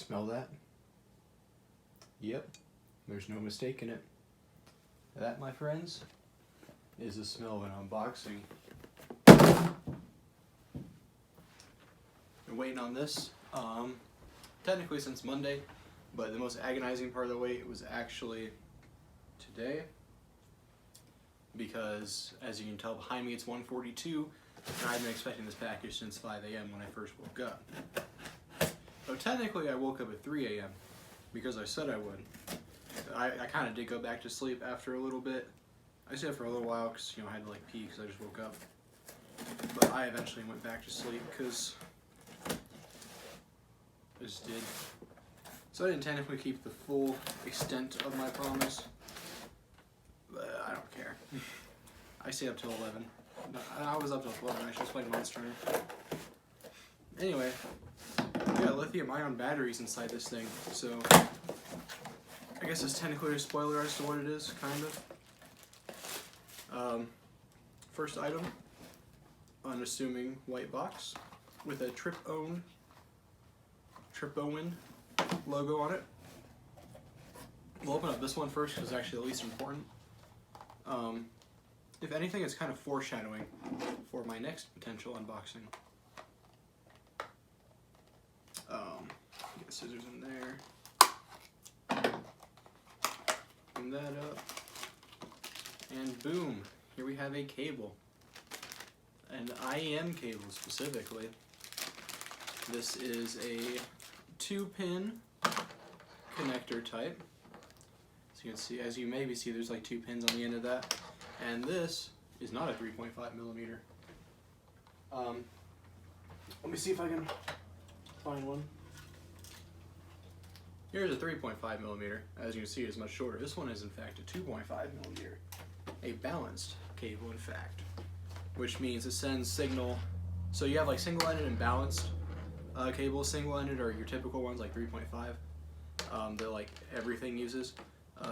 Smell that? Yep, there's no mistaking it. That, my friends, is the smell of an unboxing. Been waiting on this, technically since Monday, but the most agonizing part of the wait was actually today, because as you can tell behind me it's 1:42, and I've been expecting this package since 5 a.m. when I first woke up. So technically I woke up at 3 a.m. because I said I would. I kind of did go back to sleep after a little bit. I stayed for a little while because, you know, I had to like pee because I just woke up. But I eventually went back to sleep because I just did. So I didn't technically keep the full extent of my promise, but I don't care. I stayed up till 11. I was up till 12 and I just played Monster Hunter. Anyway, we got lithium-ion batteries inside this thing, so I guess it's technically a spoiler as to what it is, kind of. First item, unassuming white box with a Tripowen logo on it. We'll open up this one first because it's actually the least important. If anything, it's kind of foreshadowing for my next potential unboxing. Get scissors in there. Open that up. And boom, here we have a cable. An IEM cable specifically. This is a 2-pin connector type. So you can see, as you maybe see, there's like 2 pins on the end of that. And this is not a 3.5 millimeter. Let me see if I can find one. Here's a 3.5 millimeter. As you can see, it's much shorter. This one is in fact a 2.5 millimeter. A balanced cable, in fact. Which means it sends signal. So you have like single-ended and balanced cables. Single-ended are your typical ones, like 3.5. They're like everything uses.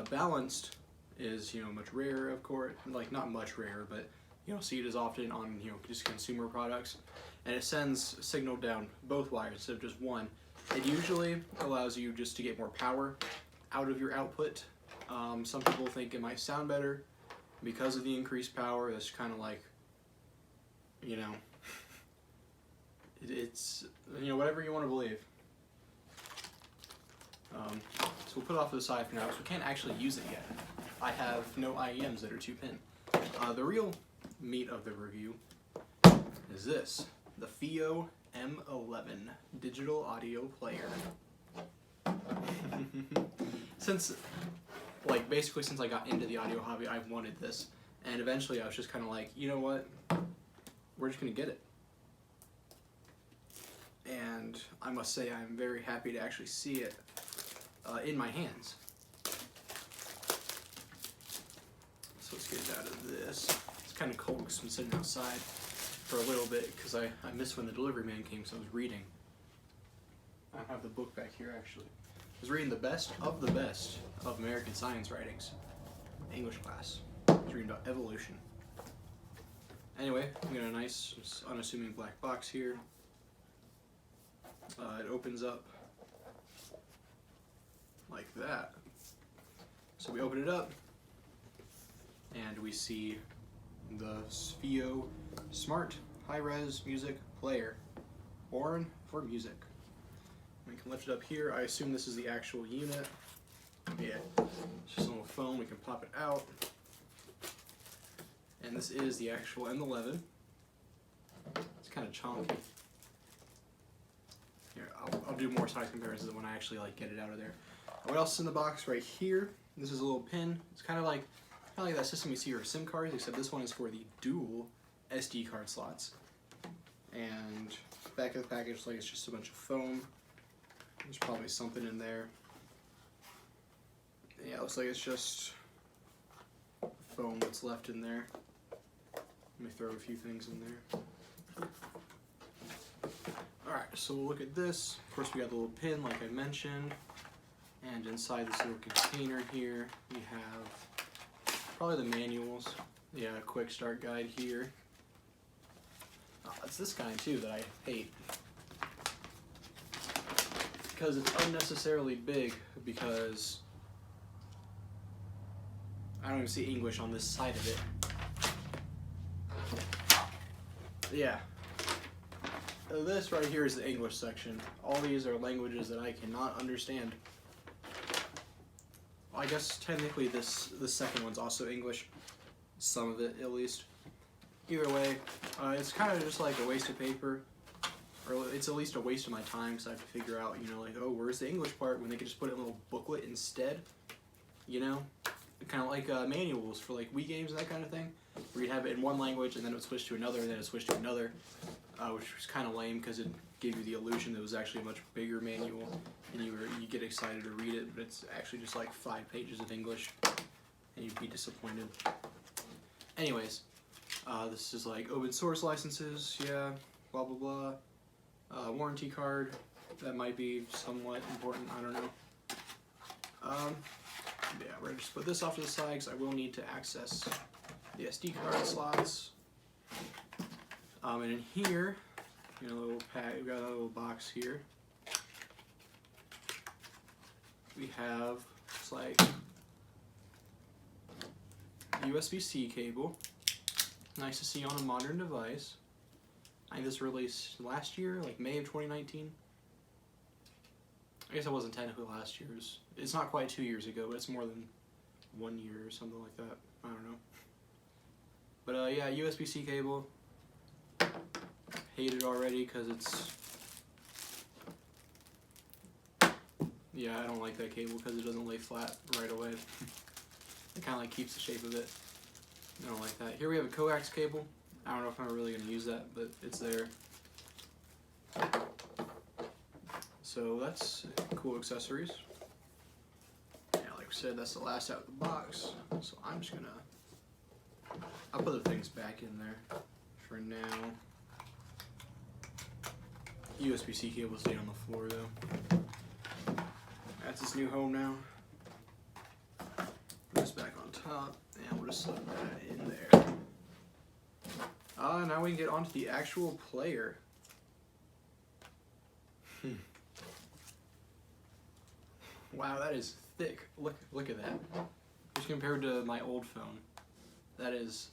Balanced is, you know, much rarer, of course. Like not much rarer, but you don't see it as often on, you know, just consumer products. And it sends signal down both wires instead of just one. It usually allows you just to get more power out of your output. Some people think it might sound better because of the increased power. That's kind of like, you know, it's, you know, whatever you want to believe. So we'll put it off to the side for now because we can't actually use it yet. I have no IEMs that are 2-pin. The real meat of the review is this, the FIIO M11 digital audio player. Since I got into the audio hobby, I've wanted this. And eventually I was just kind of like, you know what, we're just going to get it. And I must say I'm very happy to actually see it in my hands. So let's get it out of this. It's kind of cold because I'm sitting outside for a little bit because I missed when the delivery man came, so I was reading. I have the book back here actually. I was reading the best of American science writings. English class. I was reading about evolution. Anyway, we got a nice, unassuming black box here. It opens up like that. So we open it up, and we see the FIIO Smart High-Res Music Player, born for music. We can lift it up here. I assume this is the actual unit. Yeah, it's just a little foam. We can pop it out. And this is the actual M11. It's kind of chunky. Here, I'll do more size comparisons when I actually like get it out of there. What else is in the box right here? This is a little pin. It's kind of like that system you see for SIM cards, except this one is for the dual SD card slots. And back of the package looks like it's just a bunch of foam. There's probably something in there. Yeah, it looks like it's just foam that's left in there. Let me throw a few things in there. Alright, so we'll look at this. Of course, we got the little pin, like I mentioned. And inside this little container here, we have probably the manuals. Yeah, a quick start guide here. It's this kind too that I hate. because it's unnecessarily big, because I don't even see English on this side of it. Yeah. This right here is the English section. All these are languages that I cannot understand. Well, I guess technically the second one's also English. Some of it, at least. Either way, it's kind of just like a waste of paper. Or it's at least a waste of my time, because I have to figure out, you know, like, oh, where's the English part, when they could just put it in a little booklet instead. You know? Kind of like manuals for like Wii games and that kind of thing, where you'd have it in one language and then it would switch to another and then it would switch to another, which was kind of lame because it gave you the illusion that it was actually a much bigger manual and you get excited to read it, but it's actually just like 5 pages of English and you'd be disappointed. Anyways, this is like open source licenses, yeah, blah blah blah. Warranty card, that might be somewhat important, I don't know. Yeah, we're going to just put this off to the side because I will need to access the SD card slots. And in here, you know, we've got a little box here. We have, it's like, USB-C cable. Nice to see on a modern device. I think this was released last year, like May of 2019. I guess it wasn't technically last year's. It's not quite 2 years ago, but it's more than 1 year or something like that. I don't know. But yeah, USB-C cable. Hate it already because it's... Yeah, I don't like that cable because it doesn't lay flat right away. It kind of like keeps the shape of it. I don't like that. Here we have a coax cable. I don't know if I'm really going to use that, but it's there. So that's cool accessories. Yeah, like we said, that's the last out of the box. So I'm just gonna, I'll put the things back in there for now. USB-C cable staying on the floor though. That's its new home now. Put this back on top, and we'll just slip that in there. Now we can get onto the actual player. Wow, that is thick. Look at that. Just compared to my old phone, that is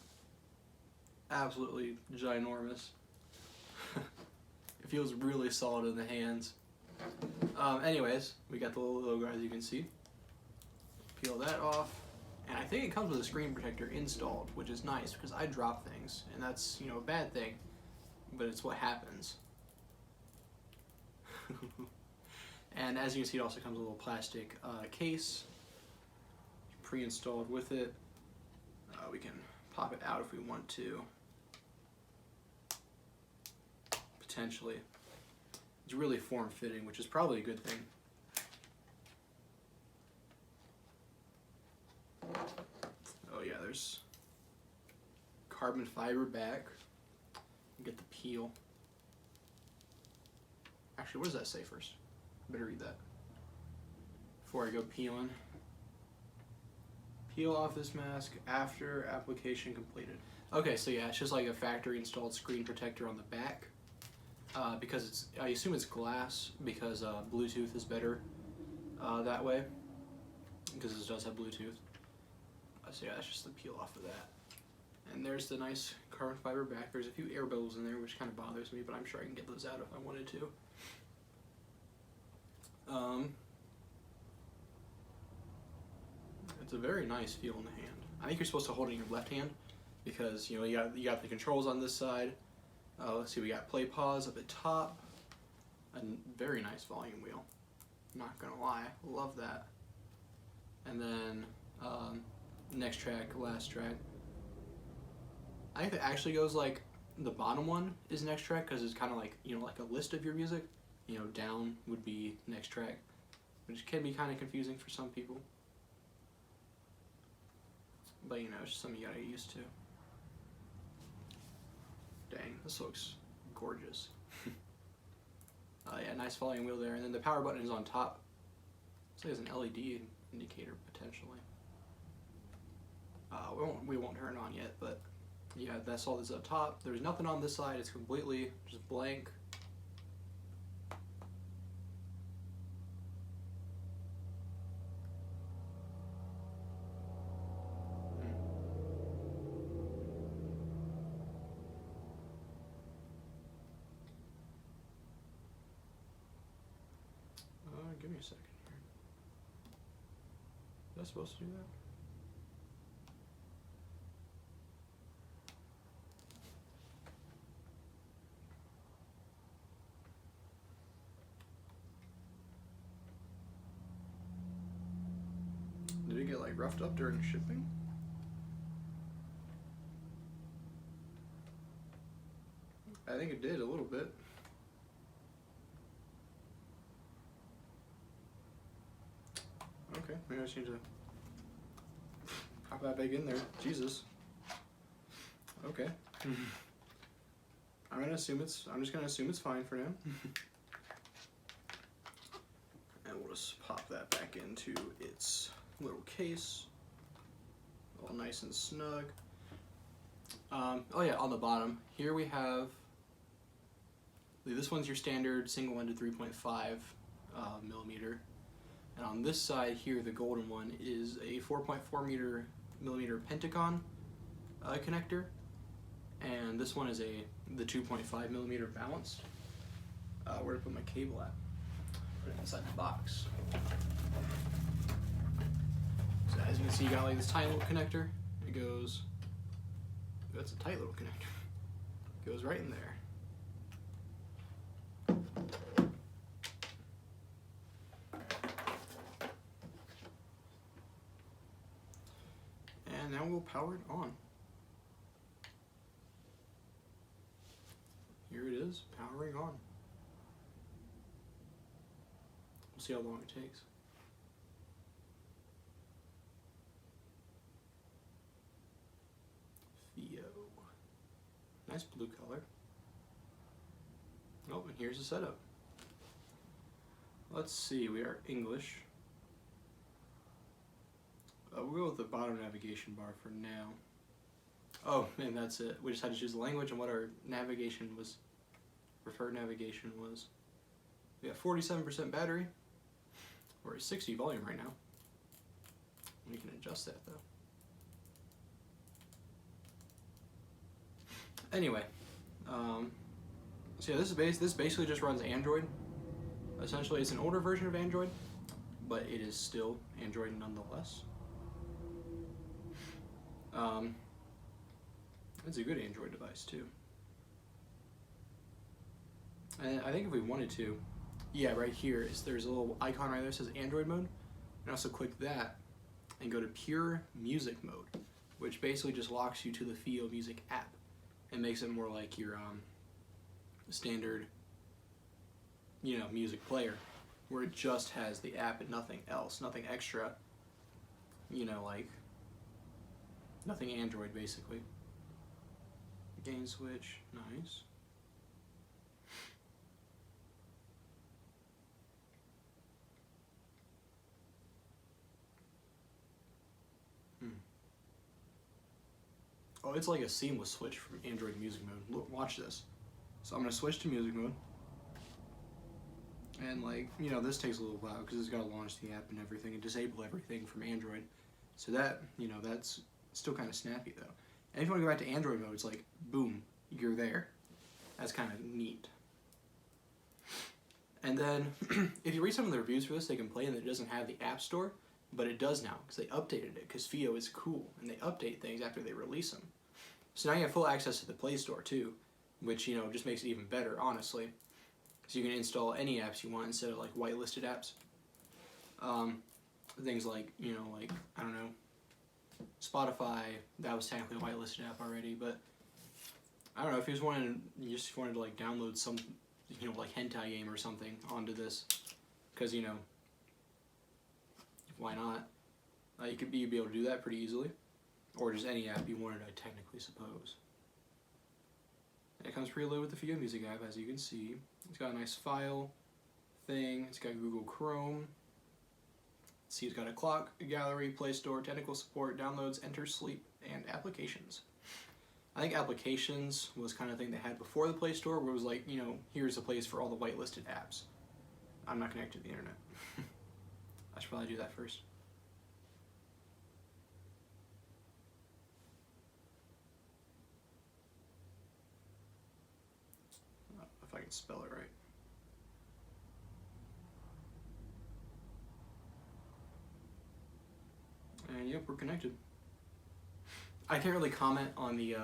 absolutely ginormous. It feels really solid in the hands. Anyways, we got the little logo as you can see. Peel that off, and I think it comes with a screen protector installed, which is nice because I drop things, and that's, you know, a bad thing, but it's what happens. And as you can see, it also comes with a little plastic case pre-installed with it. We can pop it out if we want to. Potentially. It's really form-fitting, which is probably a good thing. Oh yeah, there's carbon fiber back. Get the peel. Actually, what does that say first? Better read that before I go peeling. Peel off this mask after application completed. Okay, so yeah, it's just like a factory installed screen protector on the back. Because it's, I assume it's glass because Bluetooth is better that way. Because this does have Bluetooth. So yeah, that's just the peel off of that. And there's the nice carbon fiber back. There's a few air bubbles in there, which kind of bothers me, but I'm sure I can get those out if I wanted to. It's a very nice feel in the hand. I think you're supposed to hold it in your left hand because, you know, you got the controls on this side. Let's see, we got play pause up at top. A very nice volume wheel. Not gonna lie, love that. And then next track, last track. I think it actually goes like the bottom one is next track because it's kind of like, you know, like a list of your music. You know, down would be next track, which can be kind of confusing for some people. But, you know, it's just something you gotta get used to. Dang, this looks gorgeous. Yeah, nice volume wheel there. And then the power button is on top. Looks like it's an LED indicator, potentially. We won't turn it on yet, but yeah, that's all that's up top. There's nothing on this side. It's completely just blank. a second here. Was I supposed to do that? Did it get like roughed up during shipping? I think it did a little bit. Okay, maybe I just need to pop that back in there. Jesus. Okay. I'm just gonna assume it's fine for now. And we'll just pop that back into its little case. All nice and snug. Oh yeah, on the bottom, here we have, this one's your standard single-ended 3.5 millimeter. And on this side here, the golden one is a 4.4 millimeter Pentagon connector. And this one is the 2.5 millimeter balanced. Where to put my cable at? Put it inside the box. So as you can see, you got like this tiny little connector. It goes, that's a tight little connector. It goes right in there. And now we'll power it on. Here it is, powering on. We'll see how long it takes. FIIO. Nice blue color. Oh, and here's the setup. Let's see, we are English. We'll go with the bottom navigation bar for now. Oh, and that's it. We just had to choose the language and what our navigation was, preferred navigation was. We got 47% battery. We're at 60 volume right now. We can adjust that though. Anyway, so yeah, this basically just runs Android. Essentially, it's an older version of Android, but it is still Android nonetheless. It's a good Android device too. And I think if we wanted to, yeah, right here there's a little icon right there that says Android mode, and also click that and go to pure music mode, which basically just locks you to the FIIO Music app and makes it more like your standard, music player, where it just has the app and nothing else, nothing extra, like nothing Android basically. Gain switch, nice. Oh, it's like a seamless switch from Android to music mode. Look, watch this. So I'm gonna switch to music mode. And this takes a little while because it's gotta launch the app and everything and disable everything from Android. So that, that's still kind of snappy though. And if you want to go back to Android mode, it's like, boom, you're there. That's kind of neat. And then, if you read some of the reviews for this, they complain that it doesn't have the App Store, but it does now, because they updated it, because FIIO is cool, and they update things after they release them. So now you have full access to the Play Store, too, which, just makes it even better, honestly. So you can install any apps you want instead of, whitelisted apps. Things like, I don't know, Spotify, that was technically a whitelisted app already, but I don't know, if you just wanted to download some, hentai game or something onto this, because, why not? You'd be able to do that pretty easily, or just any app you wanted, I technically suppose. And it comes preloaded with the FIIO Music app, as you can see. It's got a nice file thing, it's got Google Chrome. See, it's got a clock, a gallery, Play Store, technical support, downloads, enter, sleep, and applications. I think applications was kind of thing they had before the Play Store, where it was like, here's a place for all the whitelisted apps. I'm not connected to the internet. I should probably do that first. If I can spell it right. we're connected. I can't really comment on the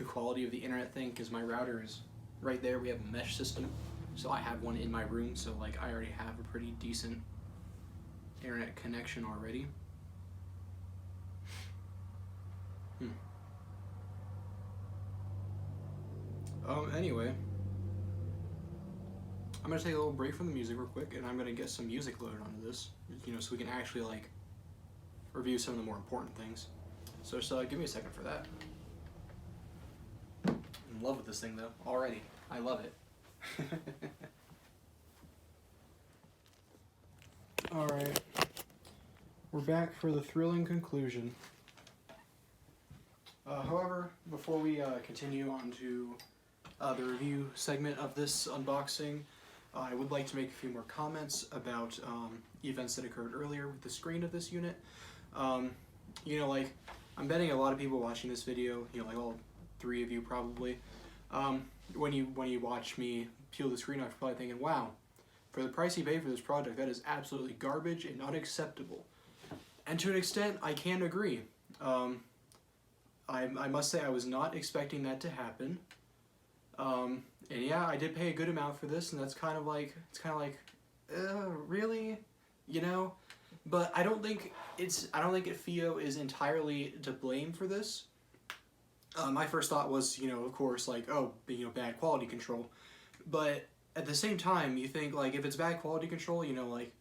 quality of the internet thing because my router is right there. We have a mesh system, so I have one in my room, so like I already have a pretty decent internet connection already. Anyway, I'm gonna take a little break from the music real quick, and I'm gonna get some music loaded onto this, you know, so we can actually like review some of the more important things. So give me a second for that. I'm in love with this thing though, already. I love it. Alright, we're back for the thrilling conclusion. However, before we continue on to the review segment of this unboxing, I would like to make a few more comments about events that occurred earlier with the screen of this unit. You know, like, I'm betting a lot of people watching this video, you know, like all three of you probably, when you watch me peel the screen off, you're probably thinking, wow, for the price you paid for this product, that is absolutely garbage and unacceptable. And to an extent, I can agree. I must say I was not expecting that to happen. And yeah, I did pay a good amount for this, and that's kind of like, really? You know? But I don't think FIIO is entirely to blame for this. My first thought was, you know, of course, like, oh, you know, bad quality control. But at the same time, you think, like, if it's bad quality control, you know, like,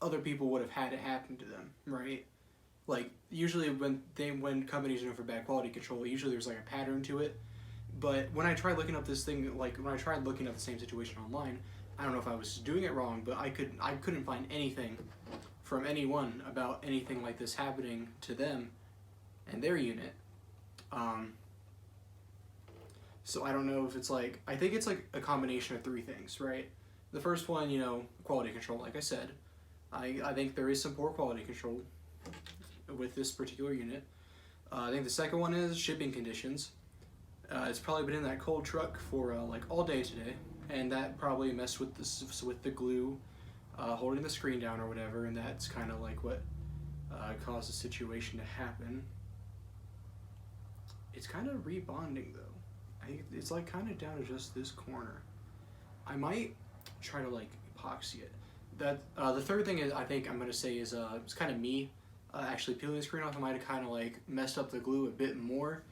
other people would have had it happen to them, right? Like, usually when companies are known for bad quality control, usually there's, like, a pattern to it. But when I tried looking up this thing, like, when I tried looking up the same situation online, I don't know if I was doing it wrong, but I couldn't find anything from anyone about anything like this happening to them and their unit. So I don't know if it's like, I think it's like a combination of three things, right? The first one, you know, quality control, like I said. I think there is some poor quality control with this particular unit. I think the second one is shipping conditions. It's probably been in that cold truck for like all day today, and that probably messed with the glue holding the screen down or whatever, and that's kind of like what caused the situation to happen. It's kind of rebonding though. It's like kind of down to just this corner. I might try to like epoxy it. That the third thing is, I think I'm gonna say is it's kind of me actually peeling the screen off. I might have kind of like messed up the glue a bit more,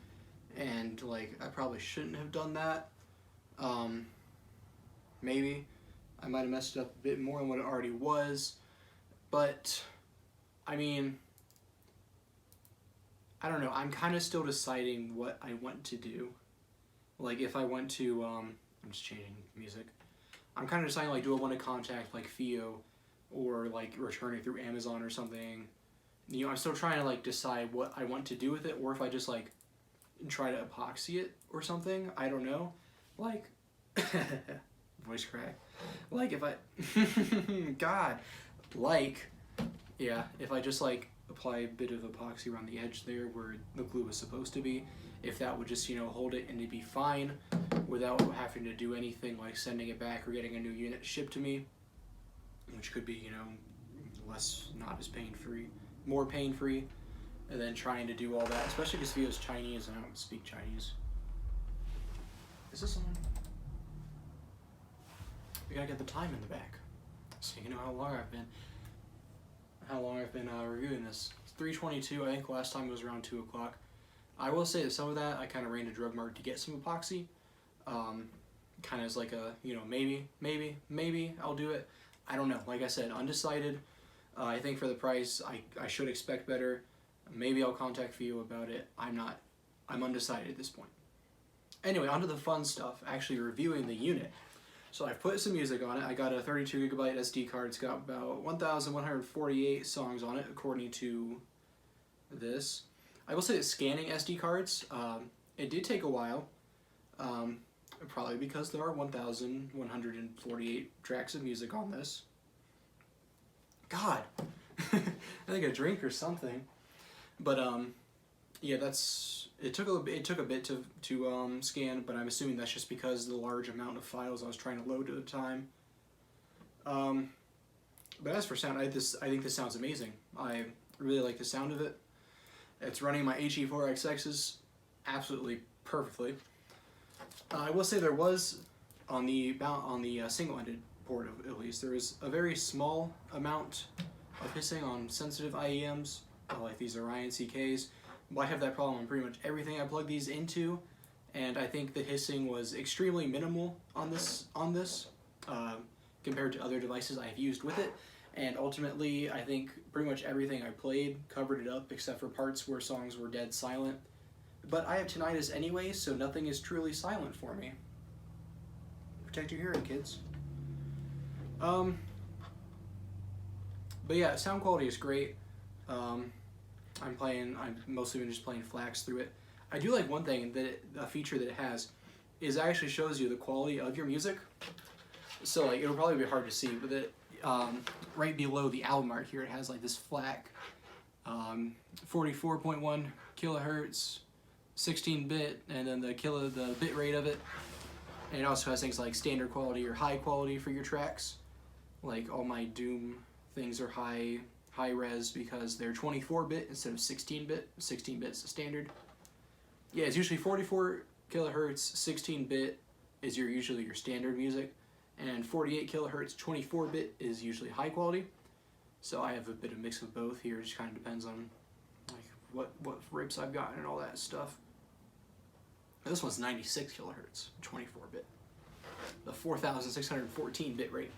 and like I probably shouldn't have done that. Maybe I might have messed it up a bit more than what it already was, but I mean, I don't know. I'm kind of still deciding what I want to do. Like if I went to, I'm just changing music. I'm kind of deciding, like, do I want to contact like FIIO or like return it through Amazon or something. You know, I'm still trying to like decide what I want to do with it, or if I just like try to epoxy it or something. I don't know. Like, voice crack. Like if I, God, like, yeah, if I just like apply a bit of epoxy around the edge there where the glue was supposed to be, if that would just, you know, hold it and it'd be fine without having to do anything like sending it back or getting a new unit shipped to me, which could be, you know, not as pain-free, more pain-free, and then trying to do all that, especially because FIIO's Chinese and I don't speak Chinese. Is this on? We gotta get the time in the back, so you know how long I've been reviewing this. It's 3:22. I think last time it was around 2 o'clock. I will say that some of that I kind of ran to Drug Mart to get some epoxy, kind of as like a, you know, maybe I'll do it. I don't know. Like I said, undecided. I think for the price, I should expect better. Maybe I'll contact FIIO about it. I'm undecided at this point. Anyway, onto the fun stuff, actually reviewing the unit. So I've put some music on it. I got a 32 gigabyte SD card. It's got about 1,148 songs on it, according to this. I will say that scanning SD cards, it did take a while, probably because there are 1,148 tracks of music on this. God, I think a drink or something. But yeah, it took a bit to scan, but I'm assuming that's just because of the large amount of files I was trying to load at the time. But as for sound, I think this sounds amazing. I really like the sound of it. It's running my HE4XXs absolutely perfectly. I will say there was, on the single-ended port at least, there is a very small amount of hissing on sensitive IEMs, like these Orion CKs. But I have that problem on pretty much everything I plug these into, and I think the hissing was extremely minimal on this compared to other devices I've used with it. And ultimately, I think pretty much everything I played covered it up except for parts where songs were dead silent. But I have tinnitus anyway, so nothing is truly silent for me. Protect your hearing, kids. But yeah, sound quality is great. I've mostly been just playing FLACs through it. I do like one thing, a feature that it has, is it actually shows you the quality of your music. So like, it'll probably be hard to see, but right below the album art here, it has like this FLAC, 44.1 kilohertz, 16-bit, and then the bit rate of it. And it also has things like standard quality or high quality for your tracks. Like all my Doom things are high res because they're 24-bit instead of 16-bit. 16-bit's the standard. Yeah, it's usually 44 kilohertz, 16-bit is usually your standard music, and 48 kilohertz, 24-bit is usually high quality. So I have a bit of mix of both here. It just kind of depends on like what rips I've gotten and all that stuff. This one's 96 kilohertz, 24-bit. The 4,614 bit rate.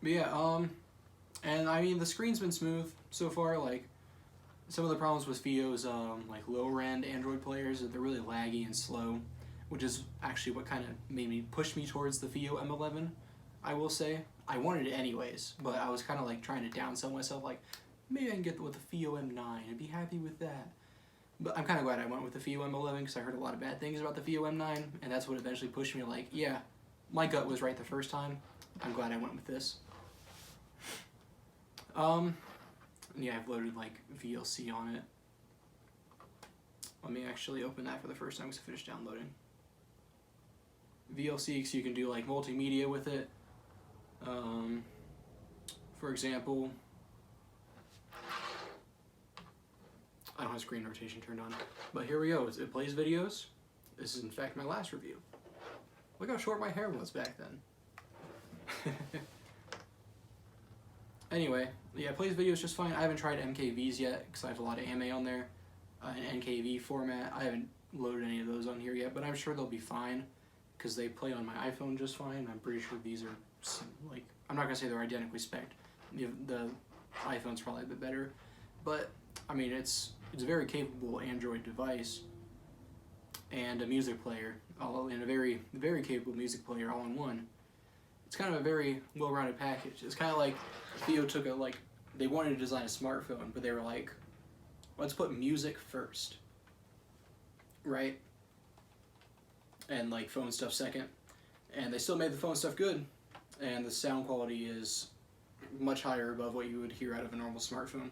But yeah, and I mean the screen's been smooth so far. Like some of the problems with FIIO's like lower end Android players, they're really laggy and slow, which is actually what kind of made me push me towards the FIIO M11. I will say I wanted it anyways, but I was kind of like trying to downsell myself, like maybe I can get with the FIIO M9 and be happy with that. But I'm kind of glad I went with the FIIO M11 because I heard a lot of bad things about the FIIO M9, and that's what eventually pushed me like, yeah, my gut was right the first time. I'm glad I went with this. Yeah, I've loaded like VLC on it. Let me actually open that for the first time because I finished downloading. VLC, so you can do like multimedia with it. For example, I don't have screen rotation turned on, but here we go. It plays videos. This is in fact my last review. Look how short my hair was back then. Anyway, yeah, it plays videos just fine. I haven't tried MKVs yet because I have a lot of AMA on there, in NKV format. I haven't loaded any of those on here yet, but I'm sure they'll be fine because they play on my iPhone just fine. I'm pretty sure these are like, I'm not gonna say they're identically spec'd. The iPhone's probably a bit better, but I mean it's a very capable Android device and a music player, and a very capable music player all in one. It's kind of a very well-rounded package. It's kind of like FIIO took they wanted to design a smartphone, but they were like, let's put music first, right? And like phone stuff second. And they still made the phone stuff good, and the sound quality is much higher above what you would hear out of a normal smartphone.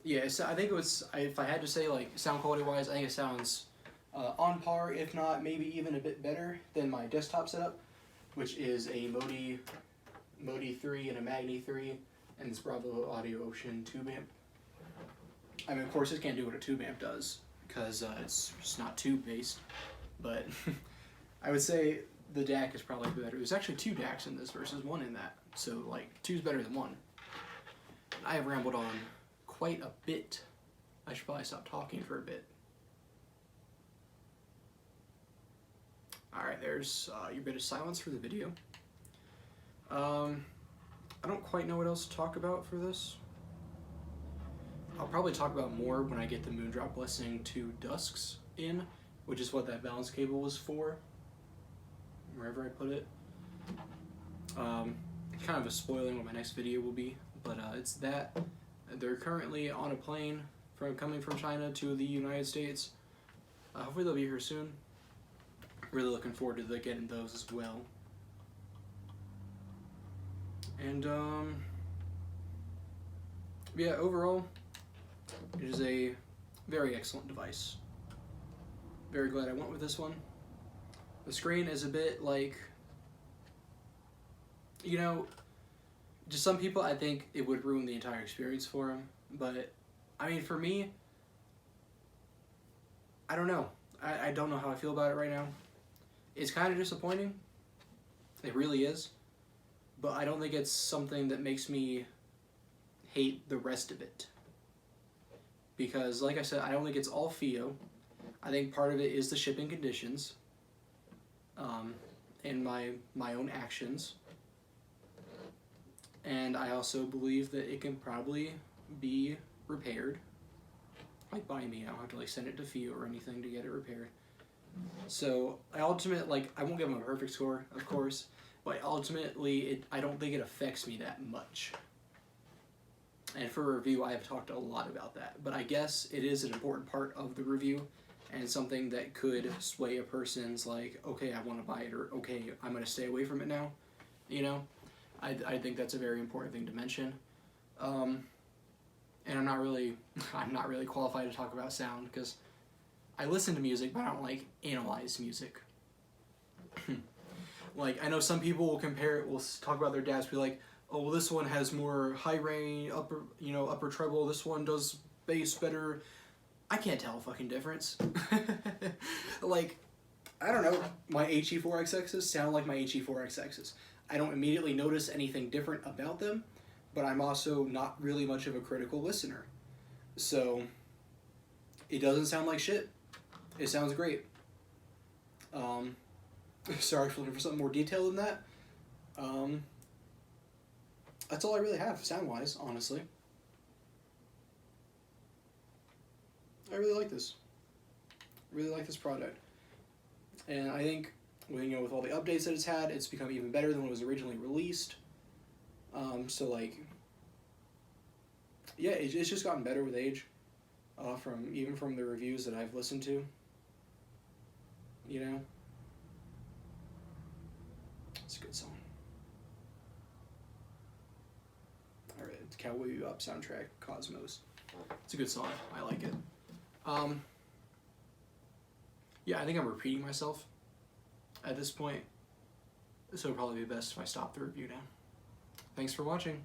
Yeah, I think it was, if I had to say like sound quality wise, I think it sounds on par, if not maybe even a bit better than my desktop setup, which is a Modi 3 and a Magni 3 and this Bravo Audio Ocean tube amp. I mean, of course, this can't do what a tube amp does because it's just not tube based, but I would say the DAC is probably better. There's actually 2 DACs in this versus 1 in that, so like 2's better than 1. I have rambled on quite a bit. I should probably stop talking for a bit. Alright, there's your bit of silence for the video. I don't quite know what else to talk about for this. I'll probably talk about more when I get the Moondrop Blessing 2 Dusks in, which is what that balance cable was for, wherever I put it. Kind of a spoiling what my next video will be, but it's that. They're currently on a plane coming from China to the United States. Hopefully they'll be here soon. Really looking forward to getting those as well. And yeah, overall, it is a very excellent device. Very glad I went with this one. The screen is a bit like, you know, just some people, I think it would ruin the entire experience for them. But, I mean, for me, I don't know. I don't know how I feel about it right now. It's kind of disappointing. It really is. But I don't think it's something that makes me hate the rest of it. Because, like I said, I don't think it's all FIIO. I think part of it is the shipping conditions. And my own actions. And I also believe that it can probably be repaired. Like by me, I don't have to like send it to FIIO or anything to get it repaired. So I ultimately, I won't give them a perfect score, of course, but ultimately I don't think it affects me that much. And for a review, I have talked a lot about that. But I guess it is an important part of the review and something that could sway a person's like, okay, I want to buy it, or okay, I'm going to stay away from it now. You know? I think that's a very important thing to mention. And I'm not really qualified to talk about sound because I listen to music, but I don't like analyze music. Like, I know some people will talk about their DAWs, be like, oh, well, this one has more high range, upper treble. This one does bass better. I can't tell a fucking difference. Like, I don't know. My HE4XXs sound like my HE4XXs. I don't immediately notice anything different about them, but I'm also not really much of a critical listener. So, it doesn't sound like shit. It sounds great. Sorry for looking for something more detailed than that. That's all I really have, sound-wise, honestly. I really like this. I really like this product. And I think, with all the updates that it's had, it's become even better than when it was originally released. So, like, yeah, it's just gotten better with age. Even from the reviews that I've listened to. You know? It's a good song. Alright, it's Cowboy Bebop soundtrack, Cosmos. It's a good song. I like it. Yeah, I think I'm repeating myself at this point. So it'll probably be best if I stop the review now. Thanks for watching.